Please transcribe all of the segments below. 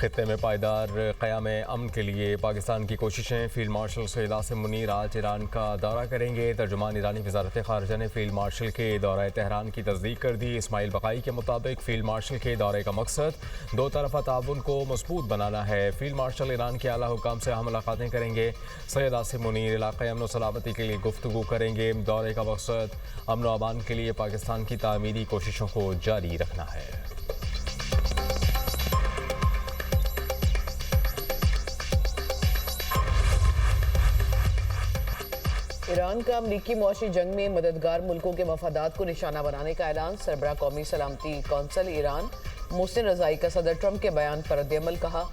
खित्ते में पायदार क़याम अमन के लिए पाकिस्तान की कोशिशें। फील्ड मार्शल सैयद आसिम मुनीर आज ईरान का दौरा करेंगे। तर्जुमान ईरानी वज़ारत ख़ारिजा ने फील्ड मार्शल के दौरे तेहरान की तस्दीक कर दी। इस्माइल बक़ाई के मुताबिक फ़ील्ड मार्शल के दौरे का मकसद दो तरफ़ा ताउन को मजबूत बनाना है। फील्ड मार्शल ईरान के आला हुकाम से अहम मुलाकातें करेंगे। सैयद आसिम मुनीर इलाक़े अमन व सलामती के लिए गुफ्तगू करेंगे। दौरे का मकसद अमन व अमान के लिए पाकिस्तान की तामीरी कोशिशों को जारी रखना है। ईरान का अमरीकी मौशी जंग में मददगार मुल्कों के मफादात को निशाना बनाने का ऐलान। सरबराह कौमी सलामती कौंसल ईरान मोहसिन रज़ाई का सदर ट्रंप के बयान पर रद्द-ए-अमल। कहा,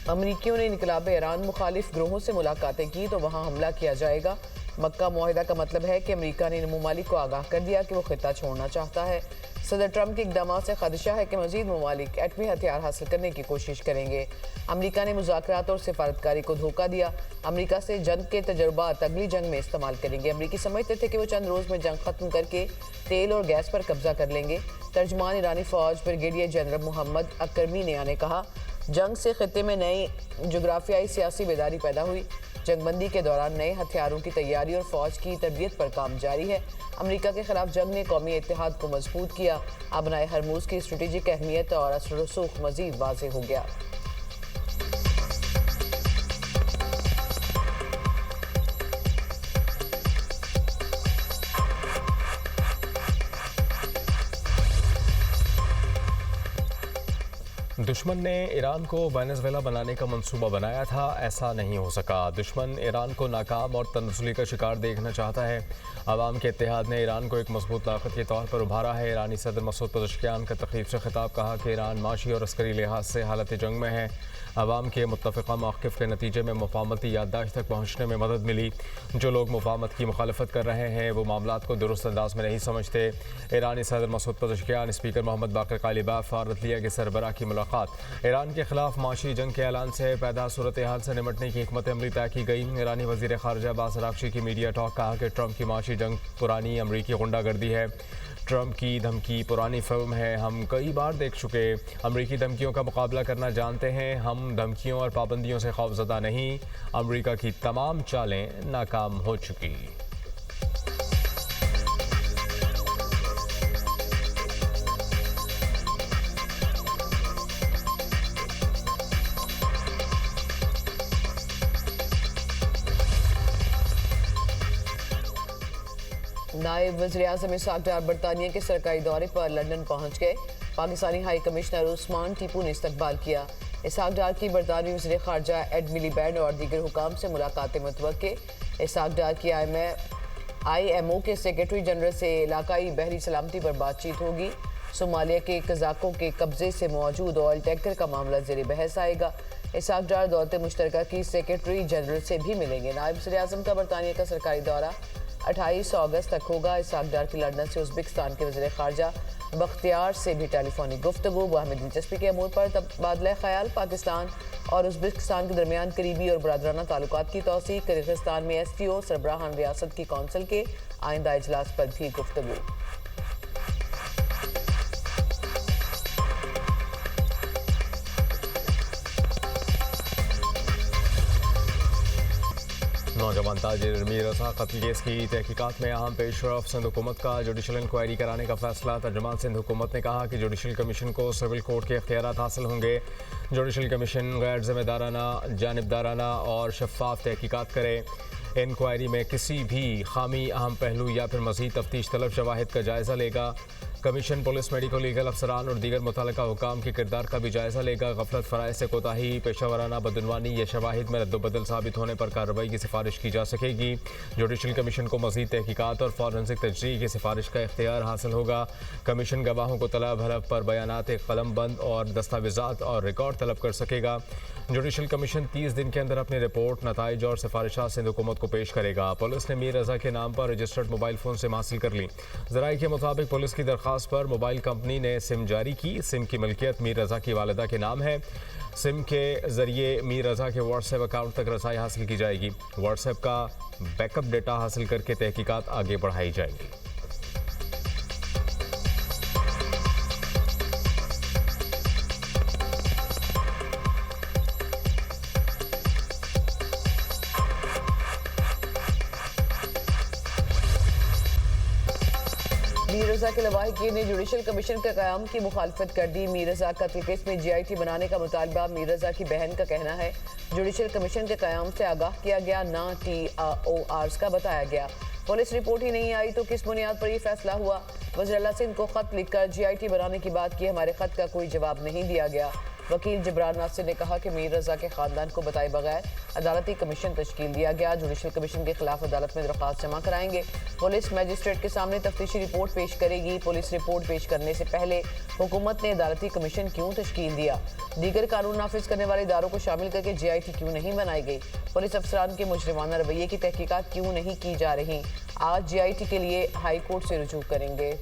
अमरीकियों ने इनकलाब ईरान मुखालिफ ग्रोहों से मुलाकातें की तो वहाँ हमला किया जाएगा। मक्का मुआहिदा का मतलब है कि अमरीका ने इन ममालिक को आगाह कर दिया कि वो खिता छोड़ना चाहता है। सदर ट्रंप के इकदाम से खदशा है कि मजीद ममालिक एटमी हथियार हासिल करने की कोशिश करेंगे। अमरीका ने मुज़ाकरात और सिफारतकारी को धोखा दिया। अमरीका से जंग के तजुर्बात अगली जंग में इस्तेमाल करेंगे। अमरीकी समझते थे कि वो चंद रोज़ में जंग खत्म करके तेल और गैस पर कब्जा कर लेंगे। तर्जमान ईरानी फ़ौज ब्रिगेडियर जनरल मोहम्मद अकरमीनिया ने कहा, जंग से खित्ते में नई जोग्राफियाई सियासी बेदारी पैदा हुई। जंगबंदी के दौरान नए हथियारों की तैयारी और फौज की तरबियत पर काम जारी है। अमेरिका के खिलाफ जंग ने कौमी इत्तेहाद को मजबूत किया। अबनाए हरमूज की स्ट्रेटेजिक अहमियत और असर रसूख मजीद वाज़ेह हो गया। दुश्मन ने ईरान को वेनेजुएला बनाने का मंसूबा बनाया था, ऐसा नहीं हो सका। दुश्मन ईरान को नाकाम और तनज़ुली का शिकार देखना चाहता है। अवाम के इत्तेहाद ने ईरान को एक मजबूत ताकत के तौर पर उभारा है। ईरानी सदर मसूद पज़ेश्कियान का तक़रीब से खिताब। कहा कि ईरान माशी और अस्करी लिहाज से हालत जंग में है। अवाम के मुत्तफ़िक़ा मौक़िफ़ के नतीजे में मुफ़ाहमती याददाश्त तक पहुँचने में मदद मिली। जो लोग मुफ़ाहमत की मुखालफत कर रहे हैं वो मामलात को दुरुस्त अंदाज में नहीं समझते। ईरानी सदर मसूद पज़ेश्कियान, स्पीकर मोहम्मद बाक़िर कालिबाफ और अदलिया के सरबराह की मुलाकात। ईरान के खिलाफ माशी जंग के ऐलान से पैदा सूरत हाल से निमटने की हिकमत अमली तय की गई। ईरानी वज़ीर ख़ारिजा अब्बास अराग़ची की मीडिया टॉक। कहा कि ट्रंप की माशी जंग पुरानी अमरीकी गुंडागर्दी है। ट्रंप की धमकी पुरानी फिल्म है, हम कई बार देख चुके। अमरीकी धमकियों का मुकाबला करना जानते हैं। हम धमकियों और पाबंदियों से खौफज़दा नहीं। अमरीका की तमाम चालें नाकाम हो चुकी। नायब वज़ीर-ए-आज़म इसहाक़ डार बरतानिया के सरकारी दौरे पर लंदन पहुँच गए। पाकिस्तानी हाई कमिश्नर उस्मान टीपू ने इस्तकबाल किया। इसहाक़ डार की बरतानवी वज़ीर ख़ारिजा एड मिलीबैंड और दीगर हुकाम से मुलाकातें मुतवक्के। इसहाक़ डार की IMO के सेक्रेटरी जनरल से इलाकाई बहरी सलामती पर बातचीत होगी। सोमालिया के कज़ाकों के कब्जे से मौजूद ऑयल टैंकर का मामला ज़ेर बहस आएगा। इसहाक़ डार दौलत मुश्तरका की सेक्रेटरी जनरल से भी मिलेंगे। नायब वज़ीर-ए-आज़म का बरतानिया का सरकारी दौरा 28 अगस्त तक होगा। इसहाक़ डार की लंदन से उज़्बेकिस्तान के वज़ीर ख़ारिजा बख्तियार से भी टेलीफोनिक गुफ्तगू। बाहमी दिलचस्पी के अमूर पर तबादला ख़याल। पाकिस्तान और उज़्बेकिस्तान के दरमियान करीबी और बरादराना ताल्लुकात की तौसीक़। किर्गिस्तान में STO सरबराहान रियासत की कौंसिल के आइंदा इजलास पर भी गुफ्तगू। नौजवान ताजिर मीर रज़ा कत्ल केस की तहकीकात में अहम पेशरफ। सिंध हुकूमत का जुडिशल इंक्वायरी कराने का फैसला। तर्जुमान सिंध हुकूमत ने कहा कि जुडिशल कमीशन को सिविल कोर्ट के इख्तियारात हासिल होंगे। जुडिशल कमीशन गैर जिम्मेदाराना, जानिबदाराना और शफाफ तहकीकात करे। इंक्वायरी में किसी भी खामी, अहम पहलू या फिर मज़ीद तफ्तीश तलब शवाहिद का जायज़ा लेगा। कमीशन पुलिस, मेडिको लीगल अफसरान और दीगर मुतल्लिका हुकाम के किरदार का भी जायज़ा लेगा। गफलत, फ़राइज़ से कोताही, पेशावराना बदउनवानी या शवाहिद में रद्दोबदल साबित होने पर कार्रवाई की सिफारिश की जा सकेगी। जुडिशल कमीशन को मज़ीद तहकीकात और फॉरेंसिक तजरीह की सिफारिश का इख्तियार हासिल होगा। कमीशन गवाहों को तलब हलफ पर बयानात कलमबंद और दस्तावेज़ात और रिकॉर्ड तलब कर सकेगा। जुडिशल कमीशन 30 दिन के अंदर अपनी रिपोर्ट, नताइज और सिफारिशात सिंध हुकूमत को पेश करेगा। पुलिस ने मीर रज़ा के नाम पर रजिस्टर्ड मोबाइल फ़ोन सिम हासिल कर ली। ज़राए के मुताबिक पुलिस की दरख्वास्त पर मोबाइल कंपनी ने सिम जारी की। सिम की मिल्कियत मीर रज़ा की वालिदा के नाम है। सिम के ज़रिए मीर रज़ा के व्हाट्सएप अकाउंट तक रसाई हासिल की जाएगी। व्हाट्सएप का बैकअप डेटा हासिल करके तहकीकात आगे बढ़ाई जाएगी। रजा के लवाहिकीन ने जुडिशल कमीशन के क़याम की मुखालफत कर दी। मीर रजा कत्ल केस में GIT बनाने का मुतालबा। मीर रजा की बहन का कहना है जुडिशल कमीशन के क़याम से आगाह किया गया, ना TORs का बताया गया। पुलिस रिपोर्ट ही नहीं आई तो किस बुनियाद पर यह फैसला हुआ। वज़ीर आला सिंध को खत लिखकर GIT बनाने की बात की, हमारे खत का कोई जवाब नहीं दिया गया। वकील जबरान नासिर ने कहा कि मीर रजा के खानदान को बताए बगैर अदालती कमीशन तश्कील दिया गया। जुडिशल कमीशन के खिलाफ अदालत में दरख्वास्त जमा कराएंगे। पुलिस मजिस्ट्रेट के सामने तफ्तीशी रिपोर्ट पेश करेगी। पुलिस रिपोर्ट पेश करने से पहले हुकूमत ने अदालती कमीशन क्यों तश्कील दिया? दीगर कानून नाफिज करने वाले इदारों को शामिल करके GIT क्यों नहीं बनाई गई? पुलिस अफसरान के मुजरिमाना रवैये की तहकीकात क्यों नहीं की जा रही? आज GIT के लिए हाई कोर्ट से रुजू करेंगे।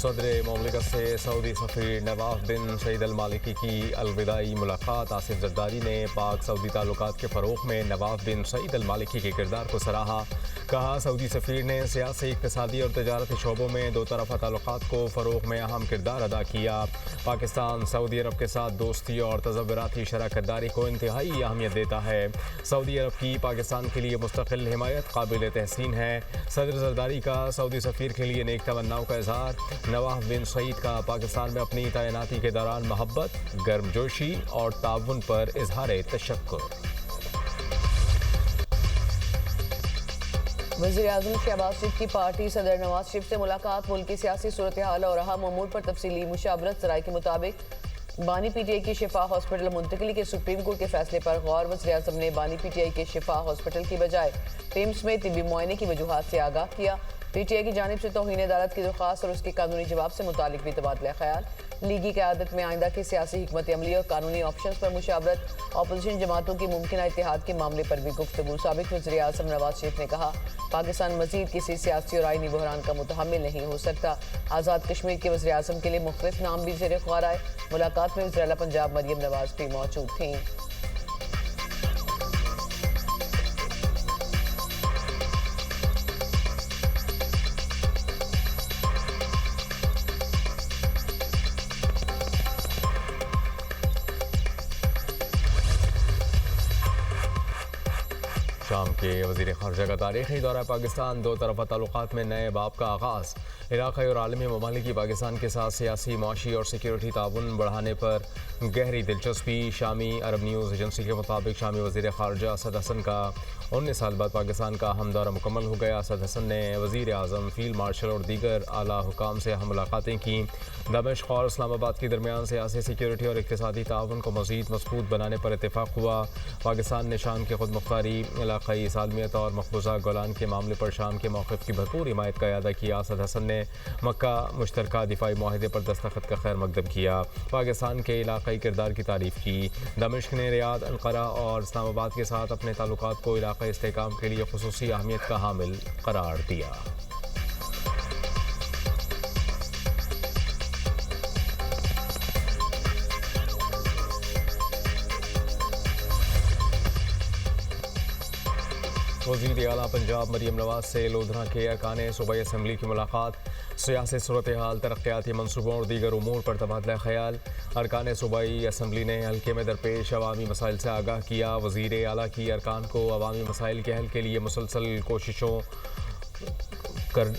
सदर ममलिकत से सऊदी सफ़ीर नवाफ बिन सईद अल मालिकी की अलविदाई मुलाकात। आसिफ जरदारी ने पाक सऊदी ताल्लुकात के फ़रोग़ में नवाफ बिन सईद अल मालिकी के किरदार को सराहा। कहा सऊदी सफ़ीर ने सियासी, इक़्तिसादी और तजारती शोबों में दो तरफ़ा ताल्लुकात को फ़रोग़ में अहम किरदार अदा किया। पाकिस्तान सऊदी अरब के साथ दोस्ती और तज़व्वुराती शराकतदारी को इंतहाई अहमियत देता है। सऊदी अरब की पाकिस्तान के लिए मुस्तक़िल हिमायत काबिल तहसीन है। सदर जरदारी का सऊदी सफ़ीर के लिए नेक तमन्नाओं का इज़हार। नवाफ बिन सईद का पाकिस्तान में अपनी तैनाती के दौरान मोहब्बत, गर्मजोशी और ताउन पर इजहार तशक्कुर। वज़ीर आज़म शहबाज शरीफ की पार्टी सदर नवाज शरीफ से मुलाकात। मुल्क की सियासी सूरत हाल और अहम अमूर पर तफसीली मुशावरत। ज़राए के मुताबिक बानी PTI की शिफा हॉस्पिटल मुंतकली के सुप्रीम कोर्ट के फैसले पर गौर। वज़ीर आज़म ने बानी PTI के शिफा हॉस्पिटल की बजाय पेम्स में तिब्बी मुआयने की वजूहात से आगाह किया। PTI की जानिब से तौहीन अदालत की दरख्वास्त और उसके कानूनी जवाब से मुतालिक भी तबादला ख्याल। लीगी क़यादत में आइंदा की सियासी हिकमत अमली और कानूनी ऑप्शन पर मुशावरत। अपोजिशन जमातों की मुमकिन इत्तेहाद के मामले पर भी गुफ्तगू। साबिक वज़ीर आज़म नवाज शरीफ ने कहा पाकिस्तान मजीद किसी सियासी और आईनी बहरान का मुतहम्मिल नहीं हो सकता। आज़ाद कश्मीर के वज़ीर आज़म के लिए मुख्तलिफ नाम भी ज़ेर ख्वार आए। मुलाकात में वज़ीर आला पंजाब मरियम नवाज भी मौजूद थीं। शाम के वज़ीर ख़ारजा का तारीख़ी दौरा पाकिस्तान। दो तरफ़ा ताल्लुकात में नए बाब का आगाज़। इलाक़ाई और आलमी ममालिक की पाकिस्तान के साथ सियासी, माशी और सिक्योरिटी ताउन बढ़ाने पर गहरी दिलचस्पी। शामी अरब न्यूज़ एजेंसी के मुताबिक शामी वज़ीर ख़ारजा असद हसन का 19 साल बाद पाकिस्तान का अहम दौरा मुकम्मल हो गया। असद हसन ने वज़ीर आज़म, फ़ील्ड मार्शल और दीगर आला हुकाम से अहम मुलाकातें की। दमिश्क और इस्लामाबाद के दरमियान सियासी, सिक्योरिटी और इक़्तिसादी ताउन को मज़ीद मज़बूत बनाने पर इत्तेफ़ाक़ हुआ। पाकिस्तान ने शाम की खुद मुख्तारी, इलाक़ाई सालमियत और मकबूजा गोलान के मामले पर शाम के मौक़िफ़ की भरपूर हिमायत का अदा किया। असद हसन ने मक्का मुश्तरका दिफाई माहिदे पर दस्तखत का खैर मकदम किया। पाकिस्तान के इलाक़ाई किरदार की तारीफ़ की। दमिश्क ने रियाद, अंकारा और इस्लामाबाद के साथ अपने ताल्लुकात को इलाक़ाई इस्तेहकाम के लिए ख़ुसूसी अहमियत का हामिल करार दिया। वज़ीर आला पंजाब मरियम नवाज से लोधरा के अरकान सूबाई असम्बली की मुलाकात। सियासी सूरत हाल, तरक्याती मनसूबों और दीगर उमूर पर तबादला ख्याल। अरकान सूबाई असम्बली ने हल्के में दरपेश अवामी मसाइल से आगाह किया। वज़ीर आला की अरकान को अवामी मसाइल के हल के लिए मुसलसल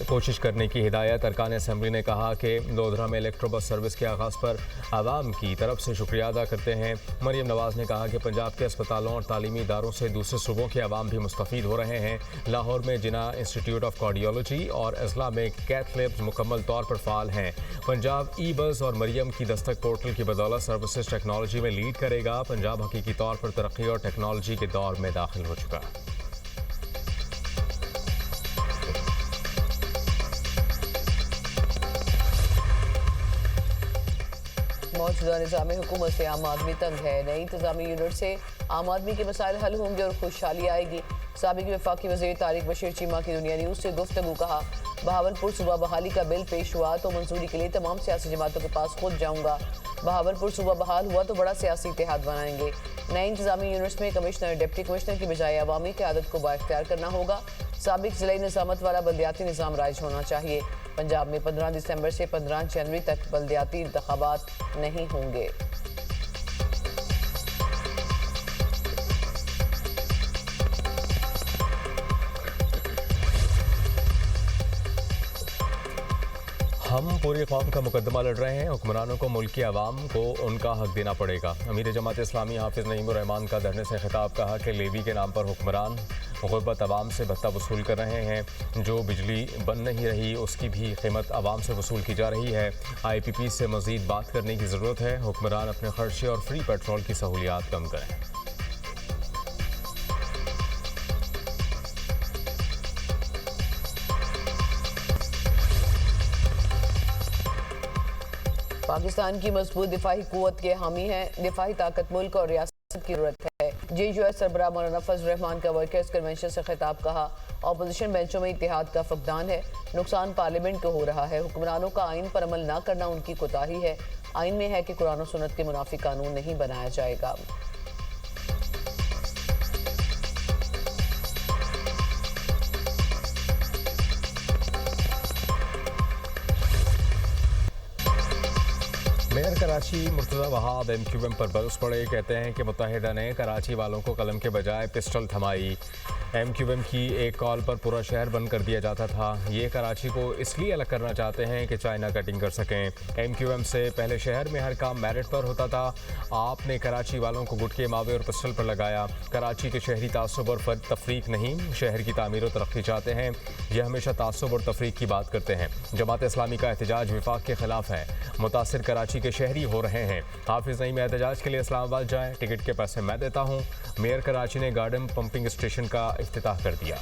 कोशिश करने की हिदायत। अरकान असम्बली ने कहा कि लोधरा में इलेक्ट्रो बस सर्विस के आगाज़ पर आवाम की तरफ से शुक्रिया अदा करते हैं। मरियम नवाज़ ने कहा कि पंजाब के अस्पतालों और तालीमी इदारों से दूसरे सूबों के आवाम भी मुस्तफ़ीद हो रहे हैं। लाहौर में जिना इंस्टीट्यूट ऑफ कार्डियोलॉजी और अजला में कैथ लैब्स मुकम्मल तौर पर फ़ाल हैं। पंजाब ई बस और मरियम की दस्तक पोर्टल की बदौलत सर्विसेज टेक्नोलॉजी में लीड करेगा। पंजाब हकीकी तौर पर तरक्की और टेक्नोलॉजी के दौर में दाखिल हो चुका। मौजूदा निज़ाम हुकूमत से आम आदमी तंग है। नई इंतजामी यूनिट से आम आदमी के मसाइल हल होंगे और खुशहाली आएगी। साबिक वफाकी वज़ीर तारिक बशीर चीमा की दुनिया न्यूज़ से गुफ्तगू। कहा बहावलपुर सूबा बहाली का बिल पेश हुआ तो मंजूरी के लिए तमाम सियासी जमातों के पास खुद जाऊँगा। बहावलपुर सूबा बहाल हुआ तो बड़ा सियासी इत्तेहाद बनाएंगे। नई इंतजामी यूनिट्स में कमिश्नर, डिप्टी कमिश्नर की बजाय अवामी क़यादत को बाइख्तियार करना होगा। साबिक जिला निजामत वाला बल्दियाती निज़ाम राइज होना चाहिए। पंजाब में 15 दिसंबर से 15 जनवरी तक बल्दियाती इंतखाबात नहीं होंगे। हम पूरी कौम का मुकदमा लड़ रहे हैं। हुक्मरानों को मुल्क की आवाम को उनका हक देना पड़ेगा। अमीर जमात इस्लामी हाफिज नईमुर रहमान का धरने से खिताब, कहा कि लेवी के नाम पर हुक्मरान गुर्बत आवाम से भत्ता वसूल कर रहे हैं। जो बिजली बन नहीं रही उसकी भी कीमत आवाम से वसूल की जा रही है। IPP से मजीद बात करने की ज़रूरत है। हुक्मरान अपने खर्चे और फ्री पेट्रोल की सहूलियात कम करें। पाकिस्तान की मजबूत दिफाही कुव्वत के हामी हैं। दिफाही ताकत मुल्क और रियासत की जरूरत है। JUI सरबराह मौलाना फजल रहमान का वर्कर्स कन्वेंशन से खिताब, कहा अपोजिशन बेंचों में इत्तेहाद का फकदान है। नुकसान पार्लियामेंट को हो रहा है। हुक्मरानों का आइन पर अमल न करना उनकी कोताही है। आइन में है कि कुरान और सुन्नत के मुनाफी कानून नहीं बनाया जाएगा। मेयर कराची मुर्तज़ा वहाब MQM पर बरस पड़े। कहते हैं कि मुत्तहिदा ने कराची वालों को कलम के बजाय पिस्टल थमाई। MQM की एक कॉल पर पूरा शहर बंद कर दिया जाता था। ये कराची को इसलिए अलग करना चाहते हैं कि चाइना कटिंग कर सकें। MQM से पहले शहर में हर काम मेरिट पर होता था। आपने कराची वालों को गुटके, मावे और पिस्टल पर लगाया। कराची के शहरी तासुब और तफरीक नहीं, शहर की तामीर और तरक्की चाहते हैं। यह हमेशा तासुब और तफरीक की बात करते हैं। जमात इस्लामी का एहतजाज विफाक के खिलाफ है। मुतासिर कराची के शहरी हो रहे हैं। हाफिज नईम एहतजाज के लिए इस्लामाबाद जाएं, टिकट के पैसे मैं देता हूं। मेयर कराची ने गार्डन पंपिंग स्टेशन का इफ्तिताह कर दिया।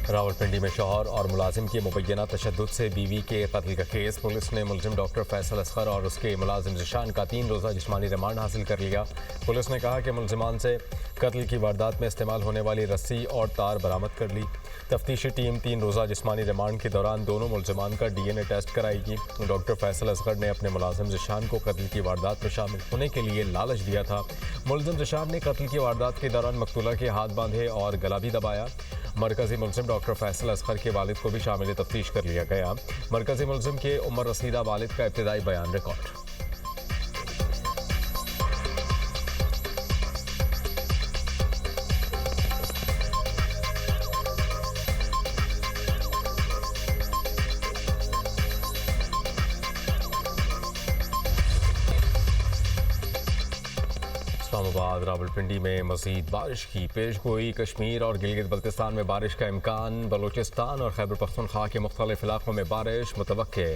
रावलपिंडी में शौहर और मुलाजिम की मुबैना तशद्दुद से बीवी के कत्ल का केस। पुलिस ने मुलजिम डॉक्टर फैसल असगर और उसके मुलाजिम ज़िशान का 3 रोज़ा जिस्मानी रिमांड हासिल कर लिया। पुलिस ने कहा कि मुलजिमान से कत्ल की वारदात में इस्तेमाल होने वाली रस्सी और तार बरामद कर ली। तफ्तीशी टीम 3 रोज़ा जिस्मानी रिमांड के दौरान दोनों मुलजिमान का DNA टेस्ट कराएगी। डॉक्टर फैसल असगर ने अपने मुलाजिम ज़िशान को कत्ल की वारदात में शामिल होने के लिए लालच दिया था। मुलजिम ज़िशान ने कत्ल की वारदात के दौरान मकतूला के हाथ बांधे और गला भी दबाया। मरकजी मुलजिम डॉक्टर फैसल असगर के वालिद को भी शामिल तफ्तीश कर लिया गया। मरकजी मुलजिम के उमर रसीदा वालिद का इब्तिदाई बयान रिकॉर्ड। इस्लामाबाद रावलपिंडी में मज़ीद बारिश की पेशगोई। कश्मीर और गिलगित बल्तिस्तान में बारिश का इम्कान। बलूचिस्तान और खैबर पख्तूनख्वा के मुख्तलिफ इलाकों में बारिश मुतवक्के।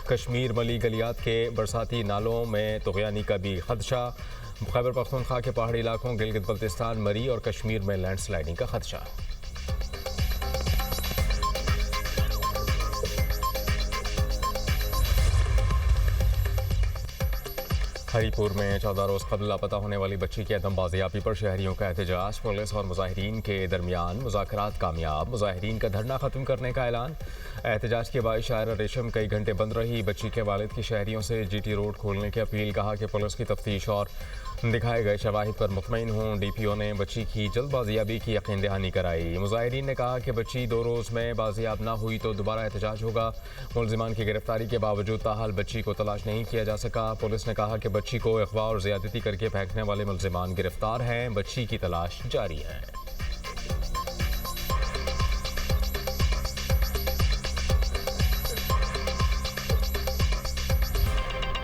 कश्मीर मली गलियात के बरसाती नालों में तुग़यानी का भी खदशा। खैबर पख्तूनख्वा के पहाड़ी इलाकों, गिलगित बल्तिस्तान, मरी और कश्मीर में लैंडस्लाइडिंग का खदशा। हरीपुर में 14 रोज़ कबल लापता होने वाली बच्ची की अदम बाजियाबी पर शहरियों का एहतजाज। पुलिस और मुजाहिरीन के दरमियान मुज़ाकरात कामयाब। मुजाहिरीन का धरना ख़त्म करने का ऐलान। एहतजाज के बाद शायरा रेशम कई घंटे बंद रही। बच्ची के वालिद की शहरियों से GT रोड खोलने की अपील। कहा कि पुलिस की तफ्तीश और दिखाए गए शवाहिद पर मुतमईन हूँ। DPO ने बच्ची की जल्द बाजियाबी की यकीन दहानी कराई। मुजाहिरीन ने कहा कि बच्ची 2 रोज़ में बाजियाब ना हुई तो दोबारा एहतजाज होगा। मुलजिमान की गिरफ्तारी के बावजूद ताहाल बच्ची को तलाश नहीं किया जा सका। पुलिस ने कहा कि बच्ची को अगवा और ज़्यादती करके फेंकने वाले मुलजिमान गिरफ्तार हैं। बच्ची की तलाश जारी है।